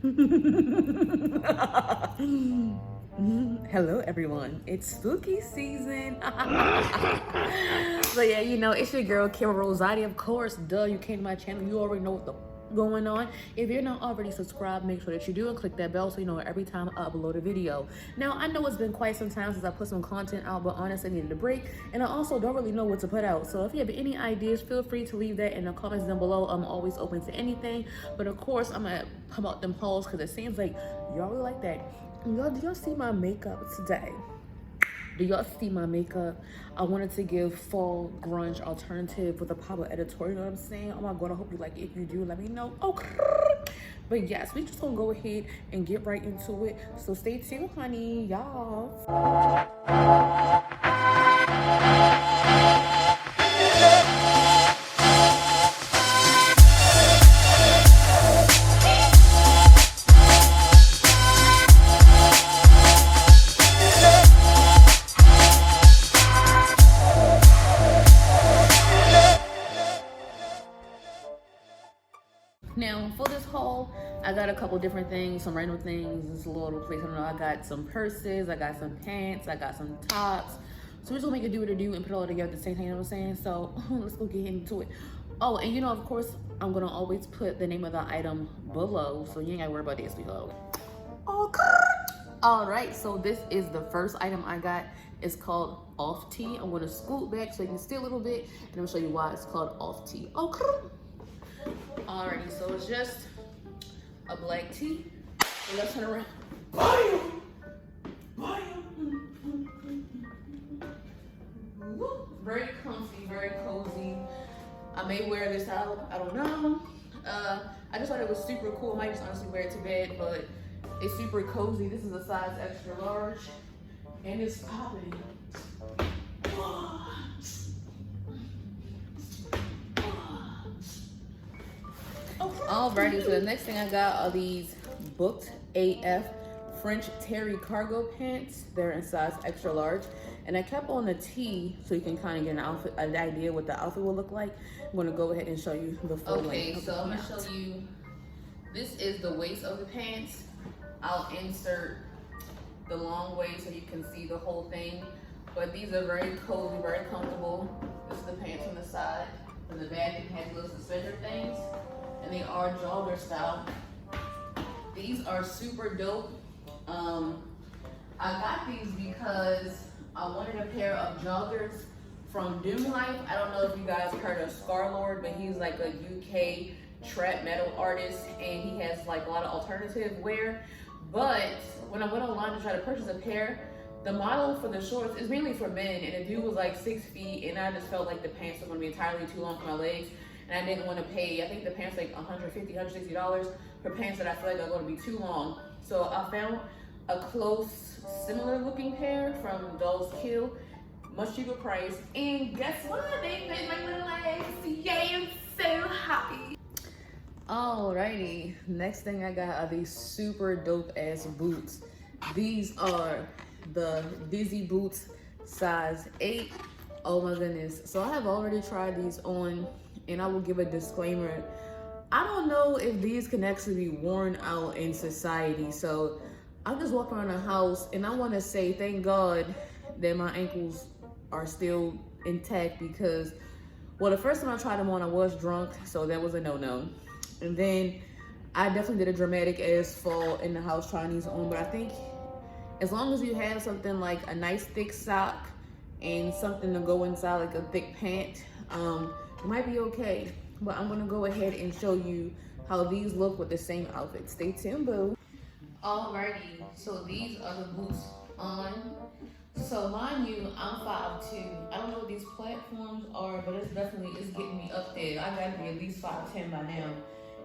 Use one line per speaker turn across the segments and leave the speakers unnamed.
Hello everyone, it's spooky season. So yeah, you know, it's your girl Kara Rosati, of course. Duh, you came to my channel, you already know what the going on. If you're not already subscribed, make sure that you do and click that bell so you know every time I upload a video. Now, I know it's been quite some time since I put some content out, but honestly I needed a break, and I also don't really know what to put out. So if you have any ideas, feel free to leave that in the comments down below. I'm always open to anything, but of course I'm gonna come out them hauls because it seems like y'all really like that. Y'all, do y'all see my makeup today? Do y'all see my makeup? I wanted to give fall grunge alternative with a pop of editorial, you know what I'm saying? Oh my God, I hope you like it. If you do, let me know. Okay. But yes, we just gonna go ahead and get right into it. So stay tuned, honey, y'all. Now for this haul, I got a couple different things, some random things. It's a little place. I don't know. I got some purses, I got some pants, I got some tops. So we're just gonna make it do what it do and put it all together at the same time. You know what I'm saying? So let's go get into it. Oh, and you know, of course, I'm gonna always put the name of the item below, so you ain't gotta worry about this below. Okay. All right. So this is the first item I got. It's called Off Tea. I'm gonna scoot back so you can see a little bit, and I'm gonna show you why it's called Off Tea. Okay. Alrighty, so it's just a black tee. So let's turn around. Very comfy, very cozy. I may wear this out, I don't know. I just thought it was super cool. I might just honestly wear it to bed, but it's super cozy. This is a size extra large, and it's popping. Alrighty, so the next thing I got are these Booked AF French terry cargo pants. They're in size extra large, and I kept on the tee so you can kind of get an idea what the outfit will look like. I'm gonna go ahead and show you the full length. Okay, so I'm gonna show you. This is the waist of the pants. I'll insert the long waist so you can see the whole thing. But these are very cozy, very comfortable. This is the pants on the side. From the back, it has little suspender things. And they are jogger style. These are super dope. I got these because I wanted a pair of joggers from Doom Life. I don't know if you guys heard of Scarlord, but he's like a UK trap metal artist, and he has like a lot of alternative wear. But when I went online to try to purchase a pair, the model for the shorts is mainly for men, and the dude was like 6 feet, and I just felt like the pants were gonna be entirely too long for my legs. And I didn't want to pay, I think the pants like $150, $160 for pants that I feel like are going to be too long. So I found a close, similar looking pair from Dolls Kill, much cheaper price. And guess what? They fit my little legs. Yay, I'm so happy. Alrighty, next thing I got are these super dope ass boots. These are the Dizzy boots, size 8. Oh my goodness. So I have already tried these on. And I will give a disclaimer. I don't know if these can actually be worn out in society. So I'm just walking around the house, and I want to say thank God that my ankles are still intact, because, well, the first time I tried them on, I was drunk, so that was a no-no. And then I definitely did a dramatic ass fall in the house trying these on. But I think as long as you have something like a nice thick sock and something to go inside, like a thick pant, it might be okay. But I'm gonna go ahead and show you how these look with the same outfit. Stay tuned, boo. Alrighty, so these are the boots on. So mind you, I'm 5'2". I don't know what these platforms are, but it's getting me up there. I gotta be at least 5'10" by now.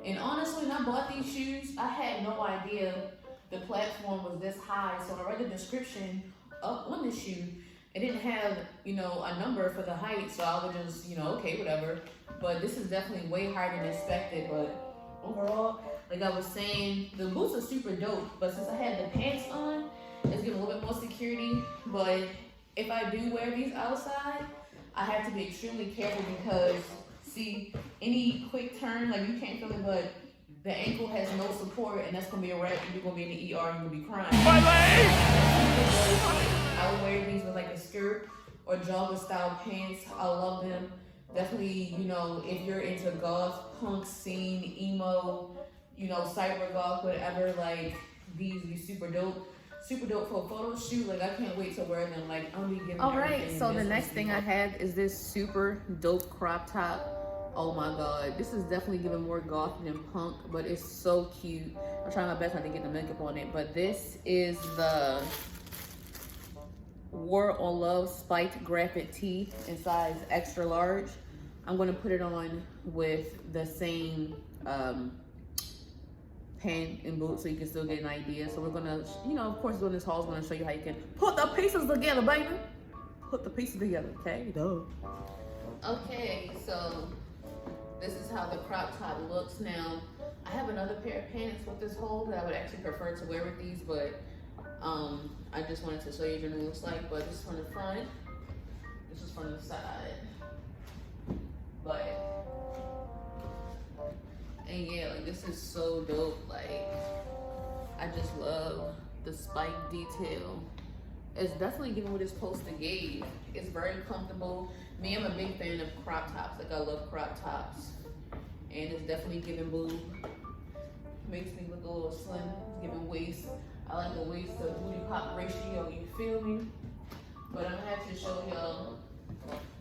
And honestly, when I bought these shoes, I had no idea the platform was this high. So I read the description up on the shoe. It didn't have, you know, a number for the height, so I was just, you know, okay, whatever. But this is definitely way higher than expected. But overall, like I was saying, the boots are super dope. But since I had the pants on, it's giving a little bit more security. But if I do wear these outside, I have to be extremely careful because, see, any quick turn, like you can't feel it, but the ankle has no support, and that's gonna be a wrap. You're gonna be in the ER and you're gonna be crying.
My leg!
I would wear these with like a skirt or jogger style pants. I love them. Definitely, you know, if you're into goth, punk scene, emo, you know, cyber goth, whatever, like these would be super dope. Super dope for a photo shoot. Like, I can't wait to wear them. Like, I'm gonna be giving
Alright, so the next thing I have is this super dope crop top.
Oh my god, this is definitely giving more goth than punk, but it's so cute. I'm trying my best not to get the makeup on it, but this is the War on Love spiked graphic tee in size extra large. I'm gonna put it on with the same pant and boots so you can still get an idea. So we're gonna, you know, of course, doing this haul is gonna show you how you can put the pieces together, baby. Put the pieces together, okay? Duh. Okay, so this is how the crop top looks now. I have another pair of pants with this hole that I would actually prefer to wear with these, but I just wanted to show you what it looks like. But this is from the front, this is from the side. But, and yeah, like this is so dope. Like, I just love the spike detail. It's definitely giving what this poster gave. It's very comfortable. Me, I'm a big fan of crop tops. Like, I love crop tops. And it's definitely giving boob. Makes me look a little slim. It's giving waist. I like the waist to booty pop ratio, you feel me? But I'm gonna have to show y'all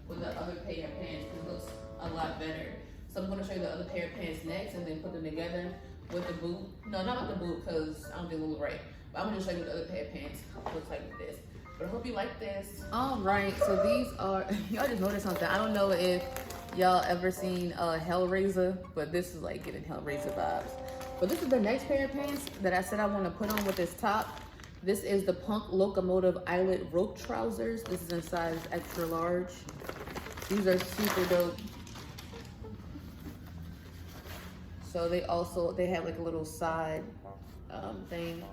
with the other pair of pants, because it looks a lot better. So I'm gonna show you the other pair of pants next and then put them together with the boot. No, not with the boot, because I don't think it'll look right. But I'm gonna show you what the other pair of pants looks like with this. But I hope you like this.
All right, so these are, y'all just noticed something. I don't know if y'all ever seen Hellraiser, but this is like giving Hellraiser vibes. But this is the next pair of pants that I said I want to put on with this top. This is the Punk Locomotive Eyelet Rope Trousers. This is in size extra large. These are super dope. So they have like a little side thing,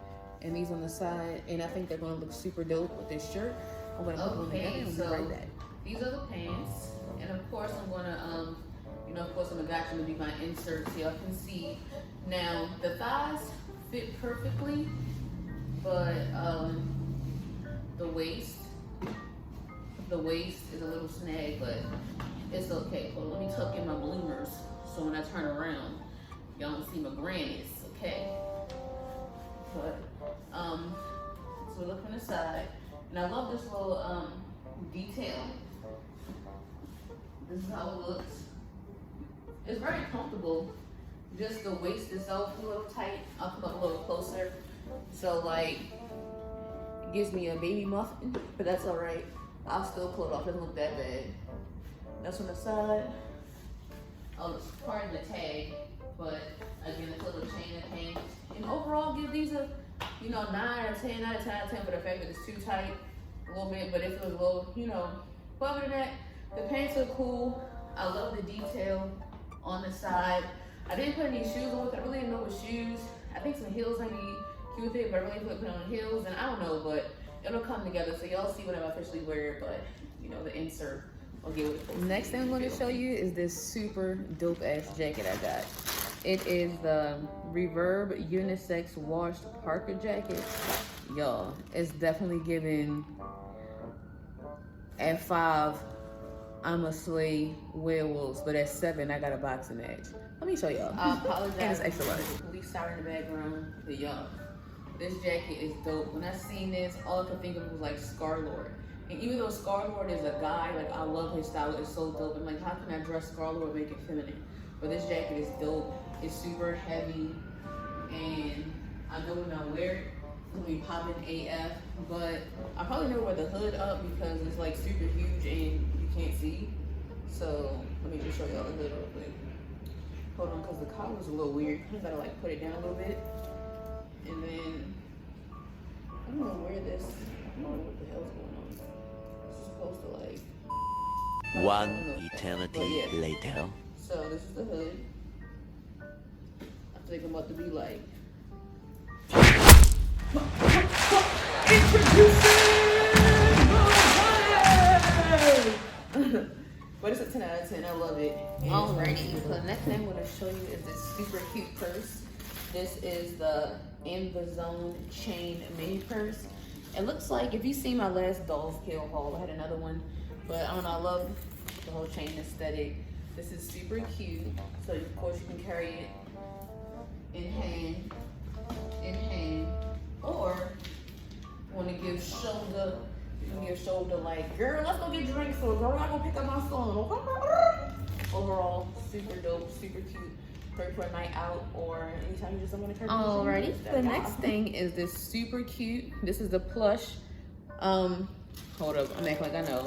and these on the side, and I think they're gonna look super dope with this shirt. I'm gonna put them together and be right back.
These are the pants, and of course I'm gonna, you know, of course I'm gonna do my inserts so y'all can see. Now the thighs fit perfectly, but the waist is a little snag, but it's okay. Hold on, let me tuck in my bloomers so when I turn around, y'all don't see my grannies, okay? But so look from the side, and I love this little detail. This is how it looks. It's very comfortable. Just the waist itself a little tight. I'll come up a little closer. So like, it gives me a baby muffin, but that's all right. I'll still pull it off. It doesn't look that bad. That's on the side. Oh, it's part of the tag, but again, it's a little chain of pants. And overall, give these a, you know, 9 or 10 out of 10 out of 10 for the fact that it's too tight a little bit. But if it was a little, you know, other than that, the pants are cool. I love the detail on the side. I didn't put any shoes on with it. I really didn't know what shoes. I think some heels might be cute with it, but I really put on heels, and I don't know, but it'll come together. So y'all see when I officially wear it, but you know, the insert will get what it's supposed to be.
Next thing I'm going to show you is this super dope ass jacket I got. It is the REVERB Unisex Washed Parka jacket. Y'all, it's definitely giving at 5, I'm a slay werewolves, but at 7, I got a boxing match. Let me show y'all.
I apologize.
And it's extra large.
Police siren in the background, but y'all, this jacket is dope. When I seen this, all I could think of was like Star-Lord. And even though Star-Lord is a guy, like I love his style, it's so dope. I'm like, how can I dress Star-Lord and make it feminine? But this jacket is dope. It's super heavy, and I know when I wear it, it's gonna be popping AF, but I probably never wear the hood up because it's like super huge and you can't see. So let me just show y'all the hood real quick. Hold on, because the collar's a little weird. I gotta like put it down a little bit. And then, I don't know where this, I don't know what the hell's going on. This is supposed to like.
One eternity later.
So this is the hood. I think I'm about to be like. But it's a 10 out of 10. I love it.
Alrighty, so the next thing I'm going to show you is this super cute purse.
This is the In the Zone chain mini purse. It looks like, if you see my last Dolls Kill haul, I had another one, but I don't know, I love the whole chain aesthetic. This is super cute, so of course you can carry it in hand, or want to give shoulder, you can give shoulder like, girl, let's go get drinks, so girl, I'm gonna pick up my phone. Overall, super dope, super cute. Great for a night out or anytime you just don't want to carry. Alrighty, the next thing is this super cute. This is the plush. Hold up, I'm acting like I know.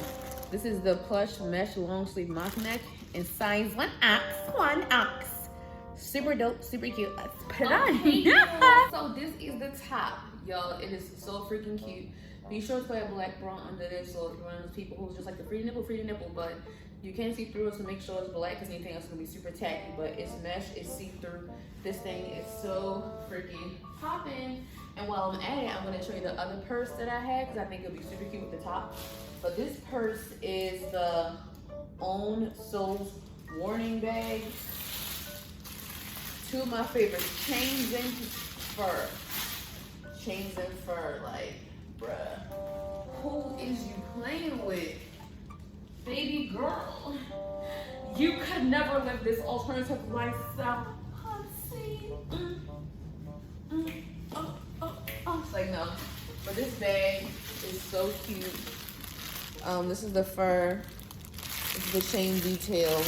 This is the plush mesh long sleeve mock neck in size 1X. Super dope, super cute. Let's put it on. So this is the top, y'all. It is so freaking cute. Be sure to wear a black bra under this, so if you're one of those people who's just like the free nipple, but you can't see through it, so make sure it's black because anything else is gonna be super tacky. But it's mesh, it's see-through. This thing is so freaking popping. And while I'm at it, I'm gonna show you the other purse that I had because I think it'll be super cute with the top. But this purse is the Own Souls Warning Bag. Two of my favorites, chains and fur. Chains and fur, like, bruh. Who is you playing with? Baby girl, you could never live this alternative lifestyle. It's like, no. But this bag is so cute. This is the fur, this is the chain detail.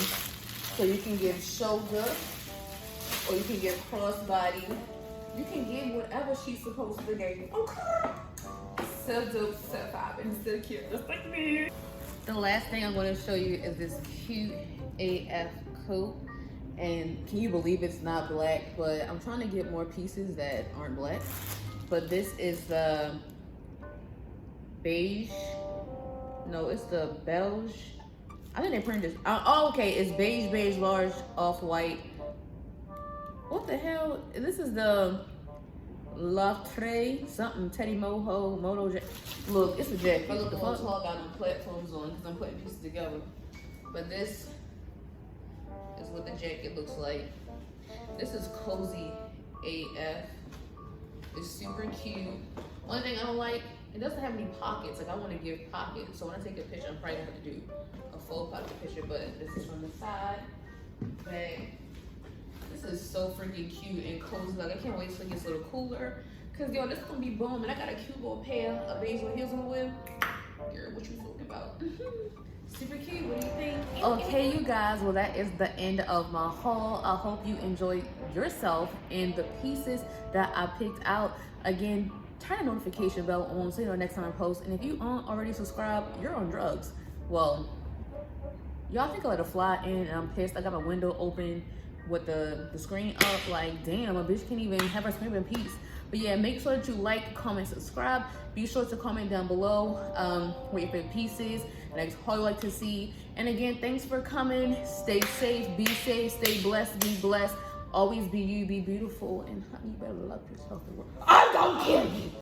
So you can give shoulder, or you can give crossbody. You can give whatever she's supposed to give. Okay. So dope, so poppin', so cute, just like me. The last thing I'm going to show you is this cute AF coat. And can you believe it's not black? But I'm trying to get more pieces that aren't black. But this is the beige. No, it's the beige. I think they printed this. Oh, okay. It's beige, large, off-white. What the hell? This is the Latre something Teddy Moto jacket. Look, it's a jacket. Look, the phone talk got them platforms on because I'm putting pieces together. But this is what the jacket looks like. This is cozy AF. It's super cute. Only thing I don't like, it doesn't have any pockets. Like I want to give pockets, so when I take a picture, I'm probably gonna have to do a full pocket picture. But this is from the side. Bag. This is so freaking cute and cozy. Like I can't wait till it gets a little cooler. Cause yo, this is gonna be boom. And I got a cute little pair of beige heels on the whip. Girl, what you talking about? Super cute. What do you think? Okay, you guys. Well, that is the end of my haul. I hope you enjoyed yourself and the pieces that I picked out. Again, turn the notification bell on so you know next time I post. And if you aren't already subscribed, you're on drugs. Well, y'all think I let a fly in and I'm pissed. I got my window open with the screen up. Like, damn, a bitch can't even have her scream in peace. But yeah, make sure that you like, comment, subscribe. Be sure to comment down below what your favorite pieces and that's all you like to see. And again, thanks for coming. Stay safe, be safe, stay blessed, be blessed. Always be you, be beautiful, and honey, you better love yourself. I'm gonna kill you.